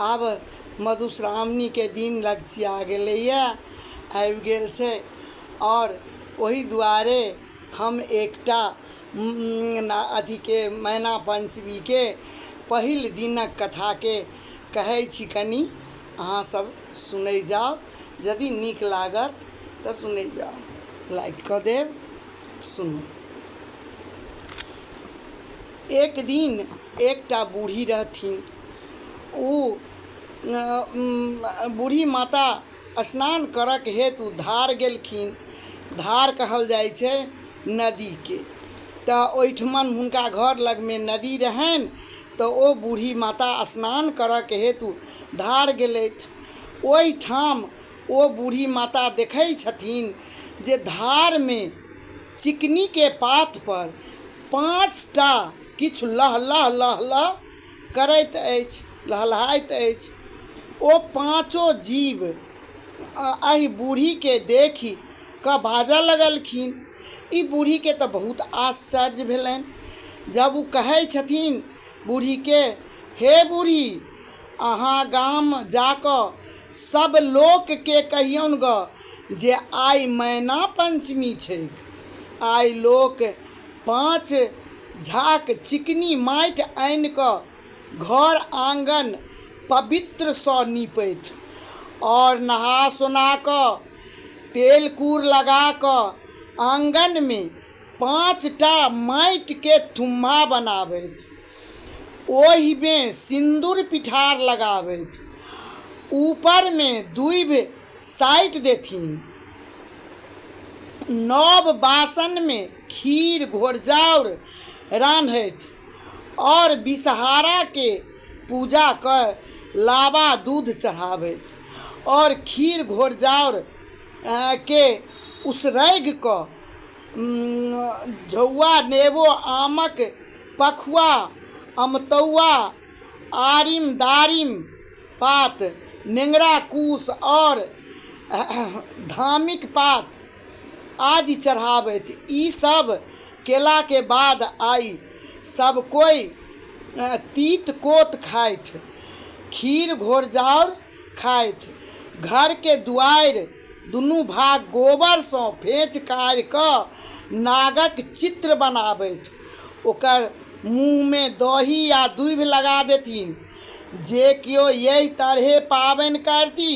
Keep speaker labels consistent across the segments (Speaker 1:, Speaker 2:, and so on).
Speaker 1: आब मधुश्रावणी के दिन लगचिया गेलैए, आबि गेल छै। और वही दुआरे हम एकटा अथी के मैना पंचमी के पहिल दिनक कथा के कहै छी, कनी अहाँ सब सुनै जाओ। यदि नीक लागत तऽ सुनै जाओ, लाइक कऽ देब, सुनू। एक दिन एकटा बूढ़ी रहथिन। ओ बूढ़ी माता स्नान करक हेतु धार गेलखिन। धार कहल जाइ छै नदी के। तऽ ओहिठमन हुनका घर लग में नदी रहनि, तऽ ओ बूढ़ी माता स्नान करक हेतु धार गेलथि। ओहिठाम ओ बूढ़ी माता देखै छथिन जे धार में चिकनी के पात पर 5टा किछु लह लह लह लह करैत अछि, लहलहाइत अछि। ओ 5 जीव एहि बूढ़ी के देखि कऽ बाजऽ लगलखिन। ई बूढ़ी के तऽ बहुत आश्चर्य भेलनि। जब ओ कहै छथिन बूढ़ी के, हे बूढ़ी, अहाँ गाम जाकऽ सब लोक के कहियौन ग जे आइ मैना पंचमी छै। आइ लोक 5 झाक चिकनी माटि आनि कऽ घर आंगन पवित्र सँ नीपैत और नहा सोना कऽ तेल कूर लगा कऽ आंगन में 5टा माटि के तुम्हा बनाबैत, ओहि में सिंदूर पिठार लगाबैत, ऊपर में दूबि साटि देथिन। नव बासन में खीर घोरजाउर रान्हैत और विषहारा के पूजा कर लावा दूध चढ़ाबैत और खीर घोरजाउर के उसरगि कऽ झौआ नेबो आमक पखुआ अमतौआ आरिम दारिम पात नेंगरा कूस और धामिक पात आदि चढ़ाबैत। ई सब केला के बाद आई सब कोई तीत कोत खाइत, खीर घोरजाउर खाइत, घर के दुआरि दुनू भाग गोबर सँ फेंच काढ़ि कऽ नागक चित्र बनाबैत, ओकर मुँह में दही या दूबि लगा देथिन। जे कियो यही तरहे पाबनि करती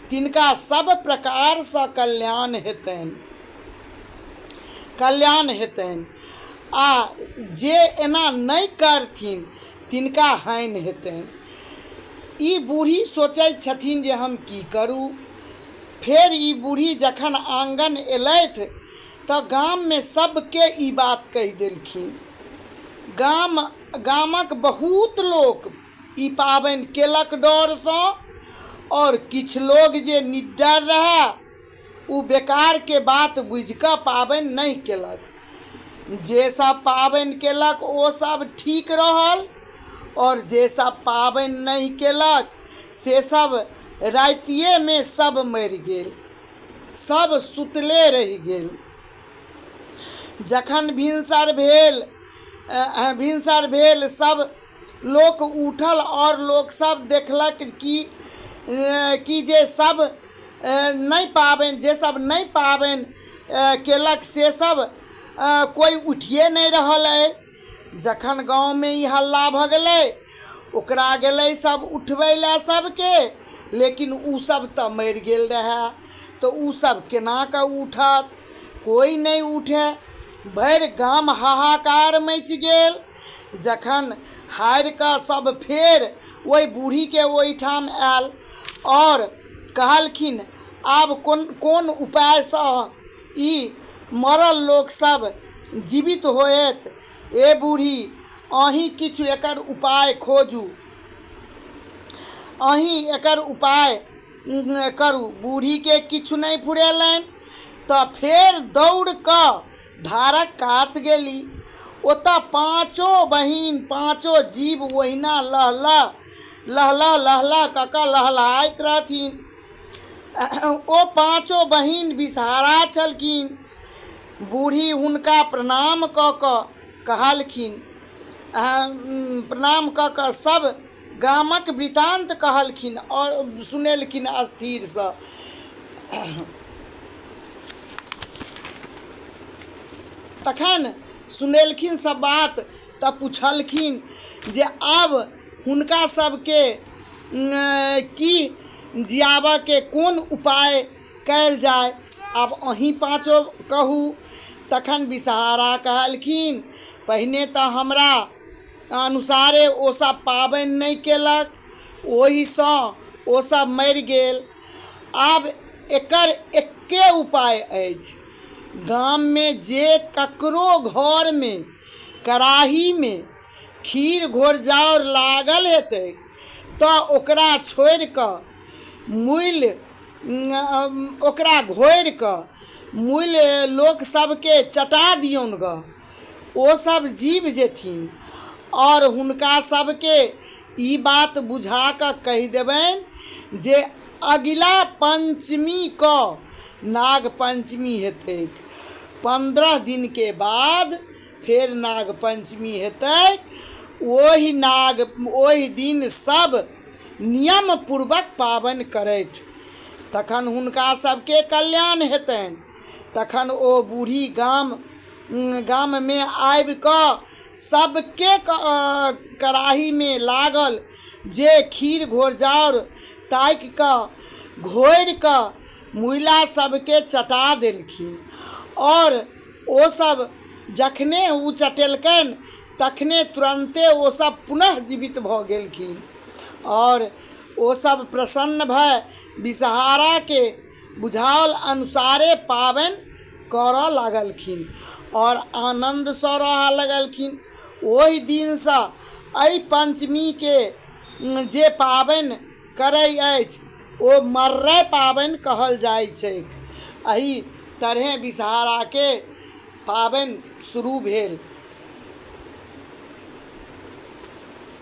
Speaker 1: तिनका सब प्रकार सँ कल्याण हेतनि आ जे एना नहि करथिन तिनका हानि हेतनि। ई बूढ़ी सोचैत छथिन जे हम की करू। फेर ई बूढ़ी जखन आंगन एलथि तऽ गाम में सबके ई बात कहि देलखिन। गामक बहुत लोक ई पाबनि केलक डर सँ, और किछु लोग जे निडर रहे उ बेकार के बात बुझि कऽ पाबनि नहीं केलक। जे सब पाबनि केलक ओ सब ठीक रहल, और जे सब पाबनि नहीं केलक से सब रातिये में सब मरि गेल, सब सुतले रहि गेल। जखन भिनसर भेल सब लोक उठल और लोक सब देखलक कि जे सब नहीं पाबनि केलक से सब कोई उठिए नहीं रहल है। जखन गांव में ई हल्ला भ गेलै, ओकरा गेलै सब उठबै लए सबके, लेकिन उ सब तऽ मरि गेल रहे। तो उ सब केना कऽ उठत, कोई नहीं उठे। भरि गाम हाहाकार मचि गेल। जखन हारि कऽ सब फेर ओहि बूढ़ी के ओहिठाम आयल और कहलखिन, आब कोन उपाय सँ ई मरल लोक सब जीवित होएत। ए बूढ़ी, अहीं किछु एकर उपाय खोजू, अहीं एकर उपाय करू। बूढ़ी के किछु नहीं फुरेलनि तऽ फेर दौड़ कऽ धारक कात गेली। ओतऽ 5 बहिन 5 जीव ओहिना लहला कऽ लहलाइत रहथिन। ओ 5 बहिन विषहारा छलखिन। बूढ़ी हुनका प्रणाम कऽ कऽ कहलखिन, प्रणाम कऽ कऽ सब गामक वृतांत कहलखिन और सुनेलखिन स्थिरसँ। तखन सुनेलखिन सब बात तऽ पुछलखिन जे आब हुनका सबके की जियाबऽके कोन उपाय कयल जाय, आब अहीं पाँचो कहू। तखन विषहारा कहलखिन पहिने तऽ हमरा अनुसारे ओ सब पाबनि नहि केलक, ओहिसँ ओ सब मरि गेल। आब एकर एके उपाय अछि, गाममे जे ककरो घरमे कराहीमे खीर घोरजाउर लागल हेतै तऽ ओकरा छोड़ि कऽ मूल ओकरा घोरि कऽ मूल लोक सबके चटा दियौन ग, ओ सब जीव जेथिन। और हुनका सबके ई बात बुझा कऽ कहि देबनि जे अगिला पंचमी कऽ नाग पंचमी हेतैक, 15 दिन के बाद फेर नाग पंचमी हेतैक। ओहि दिन सब नियम पूर्वक पाबनि करथि, तखन हुनका सबके कल्याण हेतनि। तखन ओ बूढ़ी गाममे आबि कऽ सबके कराहीमे लागल जे खीर घोरजाउर ताकि कऽ घोरि कऽ मुइला सबके चटा देलखिन। और ओ सब जखने ओ चटेलकनि तखने तुरन्ते ओ सब पुनः जीवित भऽ गेलखिन। और ओ सब प्रसन्न भऽ विषहाराके बुझाओल अनुसारे पाबनि करऽ लागलखिन और आनन्दसँ रहऽ लगलखिन। ओहि दिनसँ एहि पंचमीके जे पाबनि करै अछि ओ मर्रै पाबनि कहल जाइ छै। एहि तरहे विषहाराके पाबनि शुरू भेल।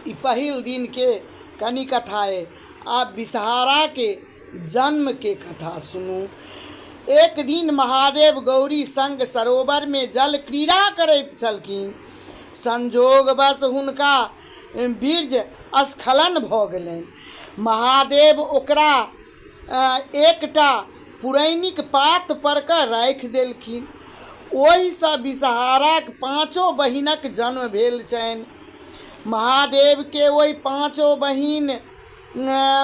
Speaker 1: ई पहिल दिन के कनि कथा है। आब विषहाराके जन्म के कथा सुनू। एक दिन महादेव गौरी संग सरोवर में जल क्रीड़ा करैत छलखिन। संजोगवश हुनका बीर्ज स्खलन भऽ गेलनि। महादेव ओकरा एकटा पुरैनिक पात पर कऽ राखि देलखिन। ओहिसँ विषहाराक 5 बहिनक जन्म भेल छनि। महादेव के ओहि 5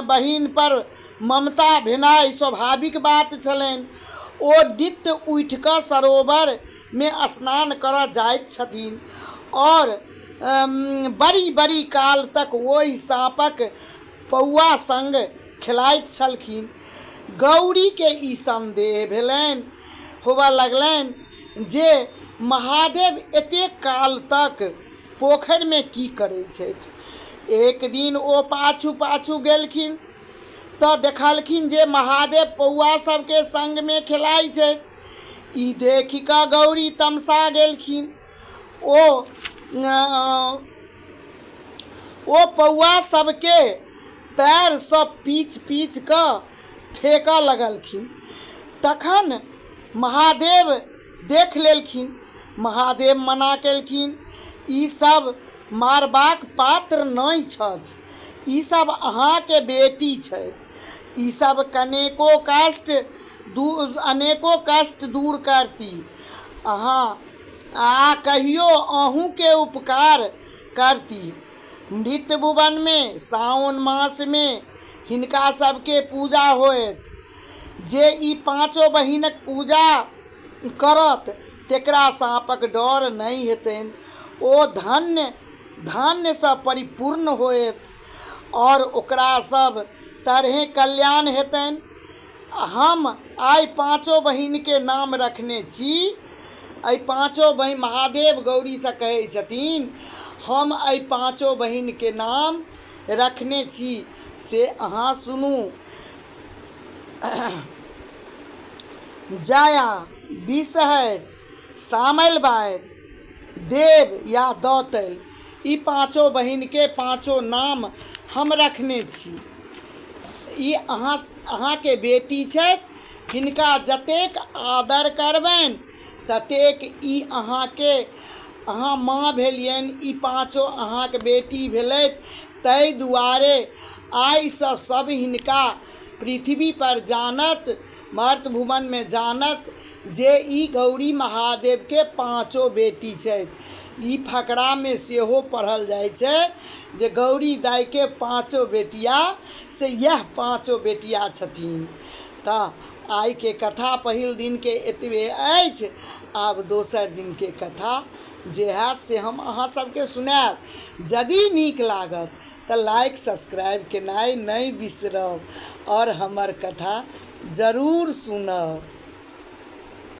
Speaker 1: बहिन पर ममता भेनाइ स्वाभाविक बात छलनि। ओ नित्य उठि कऽ सरोवर में स्नान करऽ जाइत छथिन और बड़ी बड़ी काल तक ओहि साँपक पौआ संग खेलाइत छलखिन। गौरी के ई संदेह भेलनि होबऽ लगलनि जे महादेव एतेक काल तक पोखरि में की करै छथि। एक दिन ओ पाछू पाछू गेलखिन तऽ देखलखिन जे महादेव पौआ सबके संग में खेलाइ छथि। ई देखि कऽ गौरी तमसा गेलखिन। ओ पौआ सबके पैरसँ पीच पीच कऽ फेंकऽ लगलखिन। तखन महादेव देख लेलखिन। महादेव मना केलखिन, ई सब मारबाक पात्र नहि छथि, ई सब अहाँके बेटी छथि। ई सब अनेको कष्ट दूर करती। अहाँ कहियो अहूँ के उपकार करती। मृत भुवन में सावन मास में हिनका सबके पूजा होयत। जे ई 5 बहिनक पूजा करत तेकरा साँपक डर नहीं हेतनि। ओ धन्य से परिपूर्ण होयत और ओकरा सब तरहे कल्याण हेतनि। हम आइ 5 बहिन के नाम रखने छी। एहि 5 बहिन महादेव गौरी से कहै छथिन, हम एहि 5 बहिन के नाम रखने छी से अहाँ सुनू। जया, बिषहरि, सामलबारि, देव या दौतल, ई 5 बहिन के 5 नाम हम रखने छी। ई अहाँ के बेटी छथि। हिनका जतेक आदर करबनि ततेक ई अहाँ माँ भेलियनि। ई 5 अहाँके बेटी भेलथि तै दुआरे आइसँ सब हिनका पृथ्वी पर जानत, मर्त भुवन में जानत जे ई गौरी महादेव के पाँचों बेटी छथि। ई फकरा में सेहो पढ़ल जाइ छै जे गौरी दाई के पाँचों बेटिया से यह पाँचों बेटिया छथिन। तऽ आइ के कथा पहिल दिन के एतबे अछि। आब दोसर दिन के कथा जे हैत से हम अहाँ सबके सुनाएब। यदि नीक लागत तऽ लाइक सब्सक्राइब केनाइ नहि बिसरब और हमर कथा जरूर सुनब।